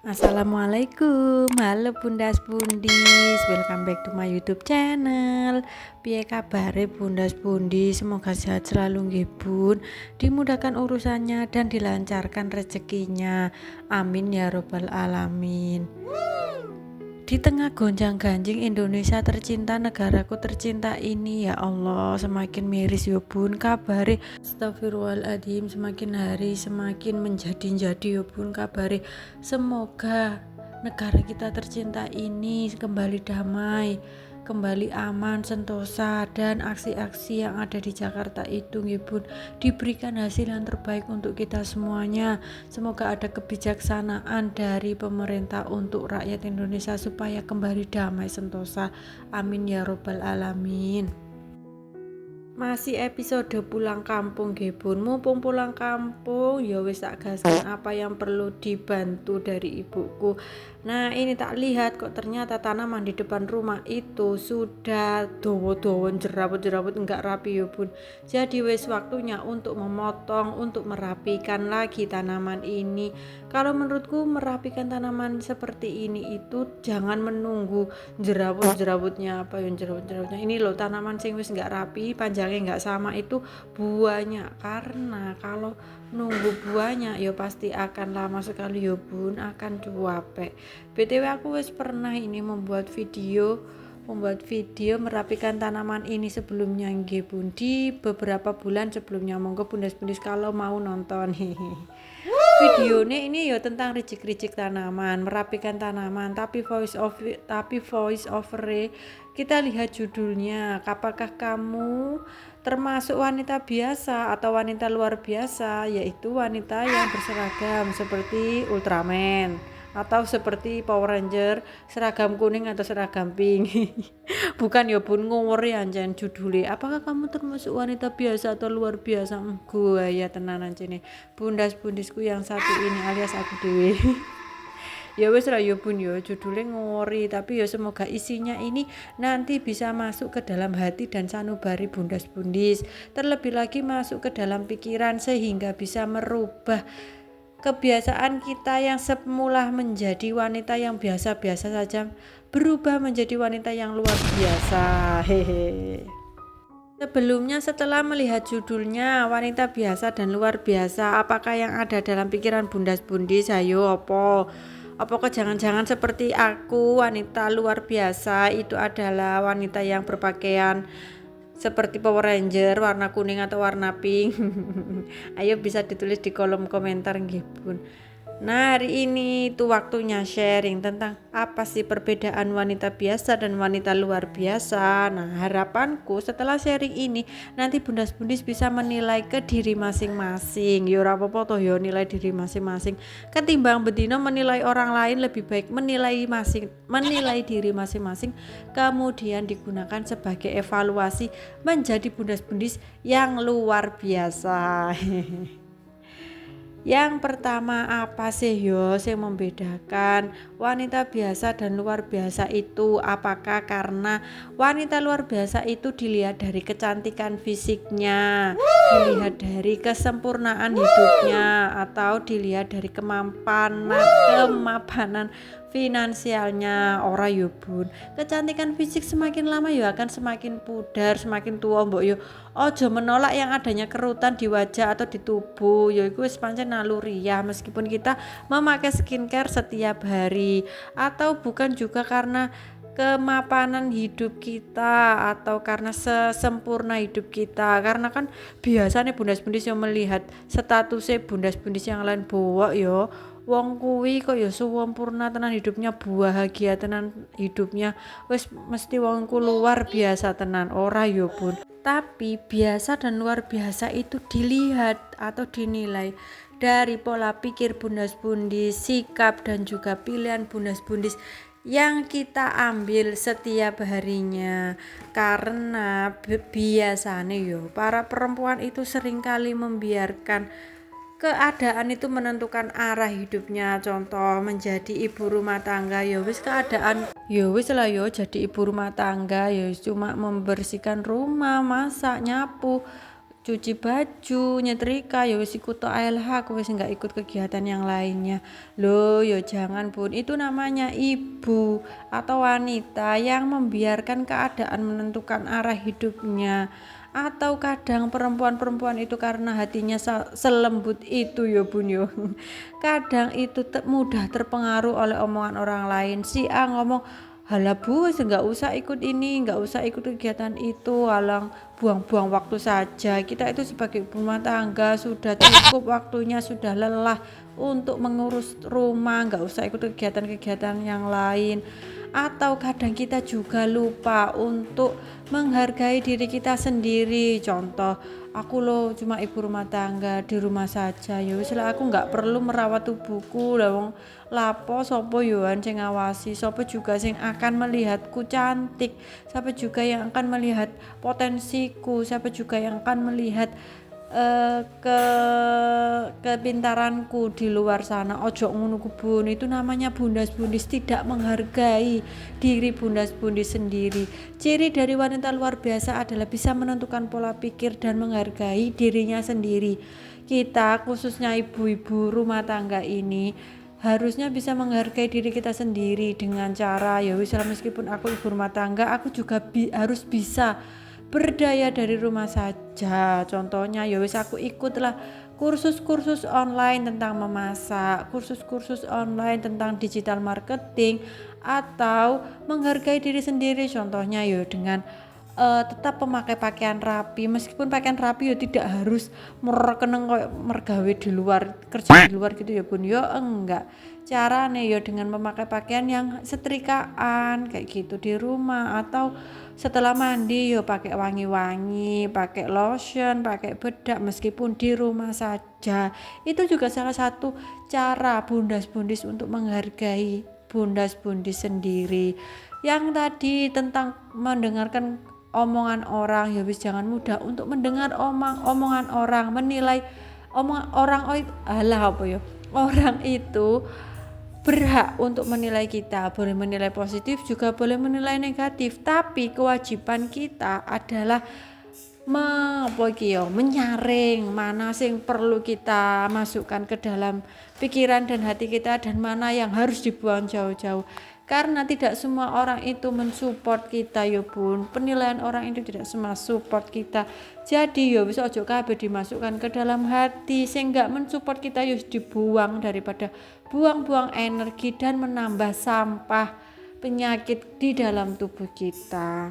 Assalamualaikum, halo bundas bundis, welcome back to my YouTube channel. Piye kabare bundas bundis, semoga sehat selalu nggih bun, dimudahkan urusannya dan dilancarkan rezekinya, amin ya robbal alamin. Di tengah gonjang-ganjing Indonesia tercinta, negaraku tercinta ini, ya Allah, semakin miris yo bun kabare. Astagfirullahaladzim, semakin hari semakin menjadi-jadi yo bun kabare. Semoga negara kita tercinta ini kembali damai, kembali aman, sentosa, dan aksi-aksi yang ada di Jakarta itu nggih bun diberikan hasil yang terbaik untuk kita semuanya. Semoga ada kebijaksanaan dari pemerintah untuk rakyat Indonesia supaya kembali damai sentosa, amin ya robbal alamin. Masih episode pulang kampung nggih bun, mumpung pulang kampung ya wis tak gaskan apa yang perlu dibantu dari ibuku. Nah ini tak lihat kok ternyata tanaman di depan rumah itu sudah dawa-dawa jerawat-jerawat enggak rapi ya bun. Jadi wis waktunya untuk memotong, untuk merapikan lagi tanaman ini. Kalau menurutku merapikan tanaman seperti ini itu jangan menunggu jerawat-jerawatnya ini loh, tanaman sing wis enggak rapi, panjangnya enggak sama itu buahnya, karena kalau nunggu buahnya ya pasti akan lama sekali ya bun, akan cuapek. BTW aku wis pernah ini membuat video merapikan tanaman ini sebelumnya nggih bun, di beberapa bulan sebelumnya. Monggo bundas-bundis kalau mau nonton. Videonya ini ya tentang ricik-ricik tanaman, merapikan tanaman, tapi voice over kita lihat judulnya. Apakah kamu termasuk wanita biasa atau wanita luar biasa, yaitu wanita yang berseragam seperti Ultraman atau seperti Power Ranger, seragam kuning atau seragam pink. Bukan ya bun, ngowori anjen judulnya. Apakah kamu termasuk wanita biasa atau luar biasa? Gue ya tenan anjene bundas bundisku yang satu ini alias aku dewe. Ya wes lah ya bun ya, judulnya ngori, tapi ya semoga isinya ini nanti bisa masuk ke dalam hati dan sanubari bundas bundis, terlebih lagi masuk ke dalam pikiran sehingga bisa merubah kebiasaan kita yang semula menjadi wanita yang biasa-biasa saja berubah menjadi wanita yang luar biasa. Hehe. Sebelumnya, setelah melihat judulnya wanita biasa dan luar biasa, apakah yang ada dalam pikiran bundas bundis? Ayo apa kok jangan-jangan seperti aku, wanita luar biasa itu adalah wanita yang berpakaian seperti Power Ranger warna kuning atau warna pink? Ayo bisa ditulis di kolom komentar nggih bun. Nah hari ini tuh waktunya sharing tentang apa sih perbedaan wanita biasa dan wanita luar biasa. Nah harapanku setelah sharing ini nanti bundas-bundis bisa menilai ke diri masing-masing. Ya ora apa-apa toh ya nilai diri masing-masing. Ketimbang bedino menilai orang lain, lebih baik menilai diri masing-masing, kemudian digunakan sebagai evaluasi menjadi bundas-bundis yang luar biasa. Yang pertama, apa sih yang membedakan wanita biasa dan luar biasa itu? Apakah karena wanita luar biasa itu dilihat dari kecantikan fisiknya, dilihat dari kesempurnaan hidupnya, atau dilihat dari kemapanan finansialnya? Ora yo bun, kecantikan fisik semakin lama yo akan semakin pudar, semakin tua mbok yo. Ojo menolak yang adanya kerutan di wajah atau di tubuh, yaitu wis pancen naluriah meskipun kita memakai skincare setiap hari, atau bukan juga karena kemapanan hidup kita atau karena sesempurna hidup kita, karena kan biasanya bundas-bundis yang melihat statusnya bundas-bundis yang lain bawa yo wong kuwi kok ya sempurna tenan hidupnya, bahagia tenan hidupnya, wis mesti wongku luar biasa tenan. Ora yo bun, tapi biasa dan luar biasa itu dilihat atau dinilai dari pola pikir bundas-bundis, sikap dan juga pilihan bundas-bundis yang kita ambil setiap harinya. Karena biasanya para perempuan itu seringkali membiarkan keadaan itu menentukan arah hidupnya. Contoh menjadi ibu rumah tangga, ya wis keadaan ya wis lah jadi ibu rumah tangga ya cuma membersihkan rumah, masak, nyapu, cuci baju, nyetrika, ya wis ikut ALH, aku wis nggak ikut kegiatan yang lainnya. Loh, ya jangan Bun, itu namanya ibu atau wanita yang membiarkan keadaan menentukan arah hidupnya. Atau kadang perempuan-perempuan itu karena hatinya selembut itu ya Bun yo. Kadang itu mudah terpengaruh oleh omongan orang lain. Si A ngomong, halah Bu, nggak usah ikut ini, nggak usah ikut kegiatan itu, halang buang-buang waktu saja. Kita itu sebagai ibu rumah tangga sudah cukup waktunya, sudah lelah untuk mengurus rumah, nggak usah ikut kegiatan-kegiatan yang lain. Atau kadang kita juga lupa untuk menghargai diri kita sendiri. Contoh, aku loh cuma ibu rumah tangga di rumah saja, ya wis lah, aku nggak perlu merawat tubuhku lah, wong lapo sopo yoan sing ngawasi, sopo juga sing akan melihatku cantik, siapa juga yang akan melihat potensiku, siapa juga yang akan melihat kepintaranku di luar sana. Ojo ngono Bun, itu namanya bundas-bundis tidak menghargai diri bundas-bundis sendiri. Ciri dari wanita luar biasa adalah bisa menentukan pola pikir dan menghargai dirinya sendiri. Kita khususnya ibu-ibu rumah tangga ini harusnya bisa menghargai diri kita sendiri dengan cara, ya wis, meskipun aku ibu rumah tangga, aku juga harus bisa berdaya dari rumah saja. Contohnya ya wis, aku ikutlah kursus-kursus online tentang memasak, kursus-kursus online tentang digital marketing, atau menghargai diri sendiri. Contohnya ya dengan tetap memakai pakaian rapi, meskipun pakaian rapi ya tidak harus merekeneng kayak mergawe di luar, kerja di luar gitu ya Bun, ya enggak. Carane ya dengan memakai pakaian yang setrikaan kayak gitu di rumah, atau setelah mandi yo pakai wangi-wangi, pakai lotion, pakai bedak meskipun di rumah saja. Itu juga salah satu cara bundas-bundis untuk menghargai bundas-bundis sendiri. Yang tadi tentang mendengarkan omongan orang, ya wis jangan mudah untuk mendengar omongan orang, menilai omongan orang. Orang itu berhak untuk menilai kita, boleh menilai positif juga boleh menilai negatif, tapi kewajiban kita adalah menyaring mana sing perlu kita masukkan ke dalam pikiran dan hati kita, dan mana yang harus dibuang jauh-jauh. Karena tidak semua orang itu mensupport kita ya Bun, penilaian orang itu tidak semua support kita. Jadi ya bisa ojo kabeh dimasukkan ke dalam hati, sing gak mensupport kita ya dibuang, daripada buang-buang energi dan menambah sampah penyakit di dalam tubuh kita.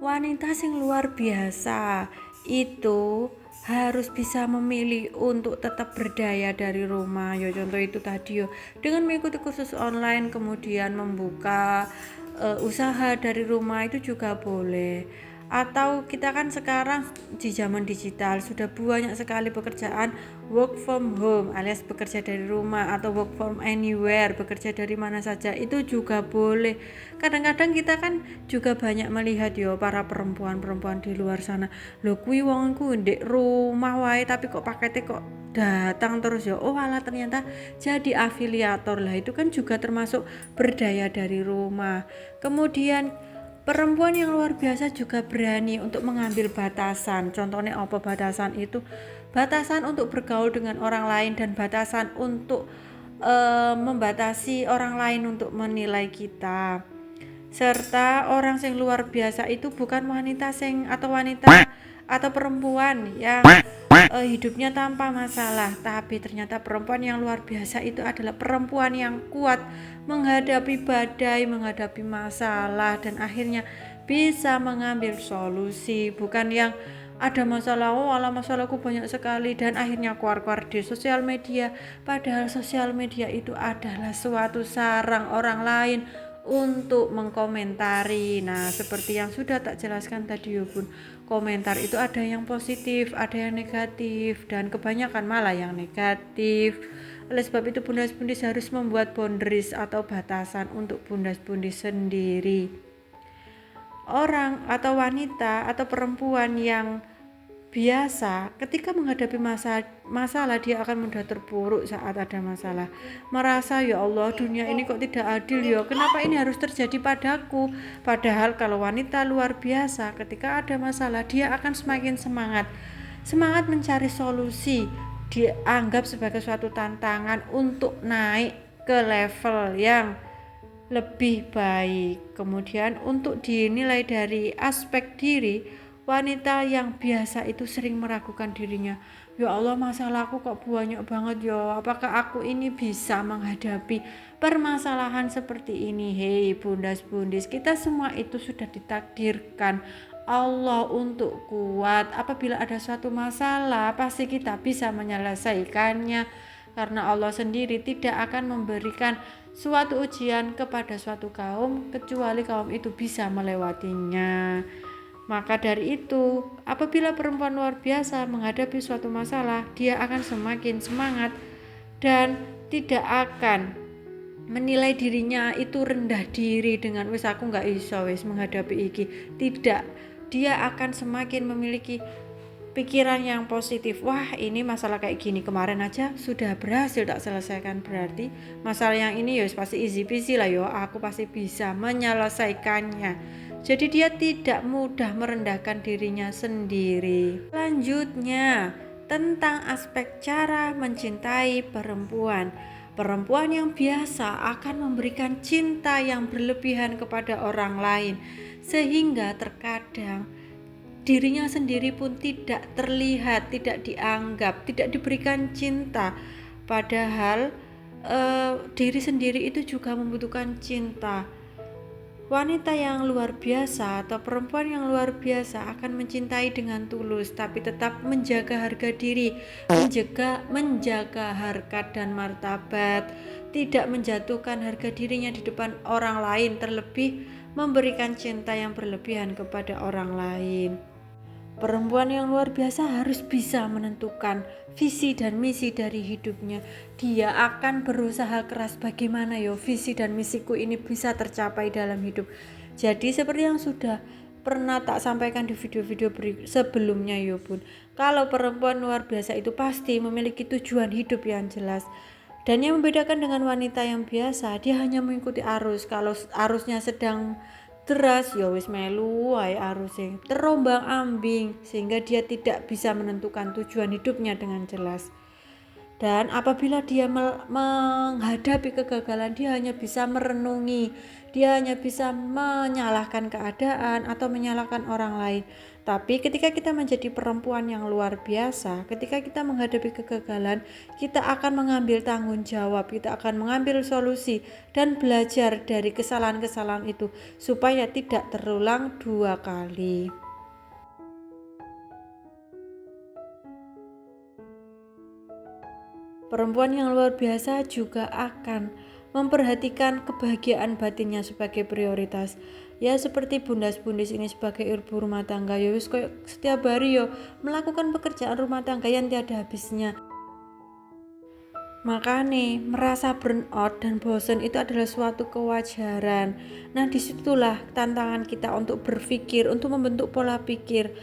Wanita sing luar biasa itu harus bisa memilih untuk tetap berdaya dari rumah. Ya contoh itu tadi yo, dengan mengikuti kursus online, kemudian membuka usaha dari rumah itu juga boleh. Atau kita kan sekarang di zaman digital sudah banyak sekali pekerjaan work from home alias bekerja dari rumah, atau work from anywhere, bekerja dari mana saja, itu juga boleh. Kadang-kadang kita kan juga banyak melihat yo para perempuan-perempuan di luar sana, lho kuwi wongku ndek rumah wae tapi kok paketnya kok datang terus ya, oh alah ternyata jadi afiliator lah, itu kan juga termasuk berdaya dari rumah. Kemudian perempuan yang luar biasa juga berani untuk mengambil batasan. Contohnya apa batasan itu? Batasan untuk bergaul dengan orang lain, dan batasan untuk membatasi orang lain untuk menilai kita. Serta orang yang luar biasa itu bukan wanita atau perempuan yang hidupnya tanpa masalah, tapi ternyata perempuan yang luar biasa itu adalah perempuan yang kuat menghadapi badai, menghadapi masalah, dan akhirnya bisa mengambil solusi. Bukan yang ada masalah, oh alah masalahku banyak sekali, dan akhirnya keluar-keluar di sosial media, padahal sosial media itu adalah suatu sarang orang lain untuk mengkomentari. Nah, seperti yang sudah tak jelaskan tadi ya Bun, komentar itu ada yang positif, ada yang negatif, dan kebanyakan malah yang negatif. Oleh sebab itu bundas-bundis harus membuat boundaries atau batasan untuk bundas-bundis sendiri. Orang atau wanita atau perempuan yang biasa ketika menghadapi masalah dia akan mudah terpuruk saat ada masalah, merasa ya Allah dunia ini kok tidak adil ya, kenapa ini harus terjadi padaku. Padahal kalau wanita luar biasa ketika ada masalah dia akan semakin semangat, semangat mencari solusi dianggap sebagai suatu tantangan untuk naik ke level yang lebih baik. Kemudian untuk dinilai dari aspek diri, wanita yang biasa itu sering meragukan dirinya. Ya Allah, masalahku kok banyak banget ya. Apakah aku ini bisa menghadapi permasalahan seperti ini? Hei bundas-bundis, kita semua itu sudah ditakdirkan Allah untuk kuat. Apabila ada suatu masalah, pasti kita bisa menyelesaikannya. Karena Allah sendiri tidak akan memberikan suatu ujian kepada suatu kaum kecuali kaum itu bisa melewatinya. Maka dari itu, apabila perempuan luar biasa menghadapi suatu masalah, dia akan semakin semangat dan tidak akan menilai dirinya itu rendah diri dengan wis aku nggak iso wis menghadapi iki. Tidak, dia akan semakin memiliki pikiran yang positif. Wah, ini masalah kayak gini kemarin aja sudah berhasil tak selesaikan, berarti masalah yang ini ya pasti easy peasy lah yo, aku pasti bisa menyelesaikannya. Jadi dia tidak mudah merendahkan dirinya sendiri. Selanjutnya, tentang aspek cara mencintai perempuan. Perempuan yang biasa akan memberikan cinta yang berlebihan kepada orang lain, sehingga terkadang dirinya sendiri pun tidak terlihat, tidak dianggap, tidak diberikan cinta. Padahal diri sendiri itu juga membutuhkan cinta. Wanita yang luar biasa atau perempuan yang luar biasa akan mencintai dengan tulus, tapi tetap menjaga harga diri, menjaga harkat dan martabat, tidak menjatuhkan harga dirinya di depan orang lain, terlebih memberikan cinta yang berlebihan kepada orang lain. Perempuan yang luar biasa harus bisa menentukan visi dan misi dari hidupnya. Dia akan berusaha keras bagaimana visi dan misiku ini bisa tercapai dalam hidup. Jadi seperti yang sudah pernah tak sampaikan di video-video sebelumnya bun, kalau perempuan luar biasa itu pasti memiliki tujuan hidup yang jelas. Dan yang membedakan dengan wanita yang biasa, dia hanya mengikuti arus. Kalau arusnya sedang deras ya wis melu wae arusnya, terombang ambing, sehingga dia tidak bisa menentukan tujuan hidupnya dengan jelas. Dan apabila dia menghadapi kegagalan, dia hanya bisa merenungi, dia hanya bisa menyalahkan keadaan atau menyalahkan orang lain. Tapi ketika kita menjadi perempuan yang luar biasa, ketika kita menghadapi kegagalan, kita akan mengambil tanggung jawab, kita akan mengambil solusi dan belajar dari kesalahan-kesalahan itu supaya tidak terulang dua kali. Perempuan yang luar biasa juga akan memperhatikan kebahagiaan batinnya sebagai prioritas. Ya seperti bundas-bundis ini sebagai ibu rumah tangga, ya wis kayak setiap hari melakukan pekerjaan rumah tangga yang tiada habisnya. Makanya merasa burnout dan bosan itu adalah suatu kewajaran. Nah disitulah tantangan kita untuk berpikir, untuk membentuk pola pikir.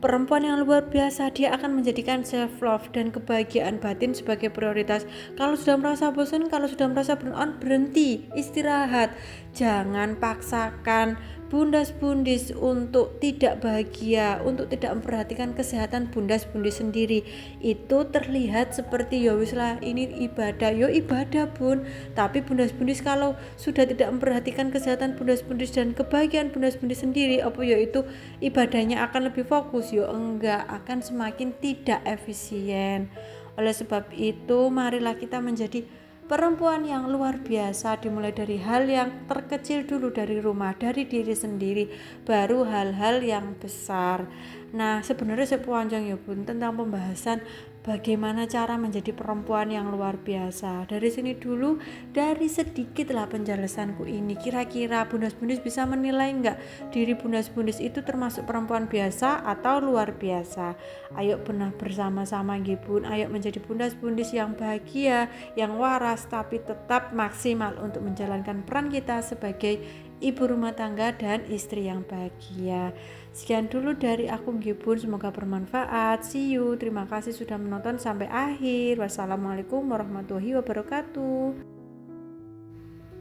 Perempuan yang luar biasa, dia akan menjadikan self love dan kebahagiaan batin sebagai prioritas. Kalau sudah merasa bosan, kalau sudah merasa burnout, berhenti, istirahat. Jangan paksakan bundas-bundis untuk tidak bahagia, untuk tidak memperhatikan kesehatan bundas-bundis sendiri. Itu terlihat seperti ya wis lah ini ibadah, ibadah bun. Tapi bundas-bundis kalau sudah tidak memperhatikan kesehatan bundas-bundis dan kebahagiaan bundas-bundis sendiri, apa itu ibadahnya akan lebih fokus, enggak, akan semakin tidak efisien. Oleh sebab itu, marilah kita menjadi perempuan yang luar biasa, dimulai dari hal yang terkecil dulu dari rumah, dari diri sendiri, baru hal-hal yang besar. Nah, sebenarnya sepanjang bun tentang pembahasan bagaimana cara menjadi perempuan yang luar biasa. Dari sini dulu, dari sedikit lah penjelasanku ini. Kira-kira bundas-bundis bisa menilai enggak diri bundas-bundis itu termasuk perempuan biasa atau luar biasa? Ayo benar bersama-sama bun, ayo menjadi bundas-bundis yang bahagia, yang waras, tapi tetap maksimal untuk menjalankan peran kita sebagai ibu rumah tangga dan istri yang bahagia. Sekian dulu dari aku bun, semoga bermanfaat. See you, terima kasih sudah menonton sampai akhir. Wassalamualaikum warahmatullahi wabarakatuh.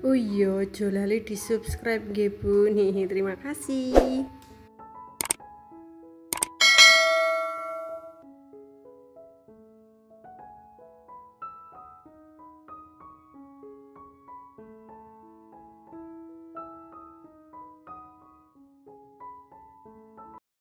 Oh iya, ojo lali di subscribe bun. Terima kasih.